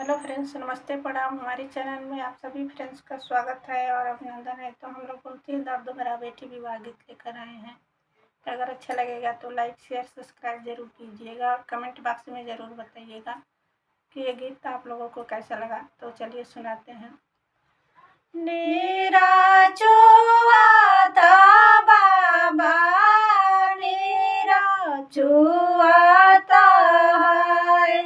Hello friends, नमस्ते प्रणाम। हमारे चैनल में आप सभी फ्रेंड्स का स्वागत है और अभिनंदन है। तो हम लोग बहुत ही दर्द भरा बेटी विवाह गीत लेकर आए हैं। अगर अच्छा लगेगा तो लाइक शेयर सब्सक्राइब जरूर कीजिएगा और कमेंट बॉक्स में ज़रूर बताइएगा कि ये गीत आप लोगों को कैसा लगा। तो चलिए सुनाते हैं। नीरा चुआता बाबा, नीरा चुआता है,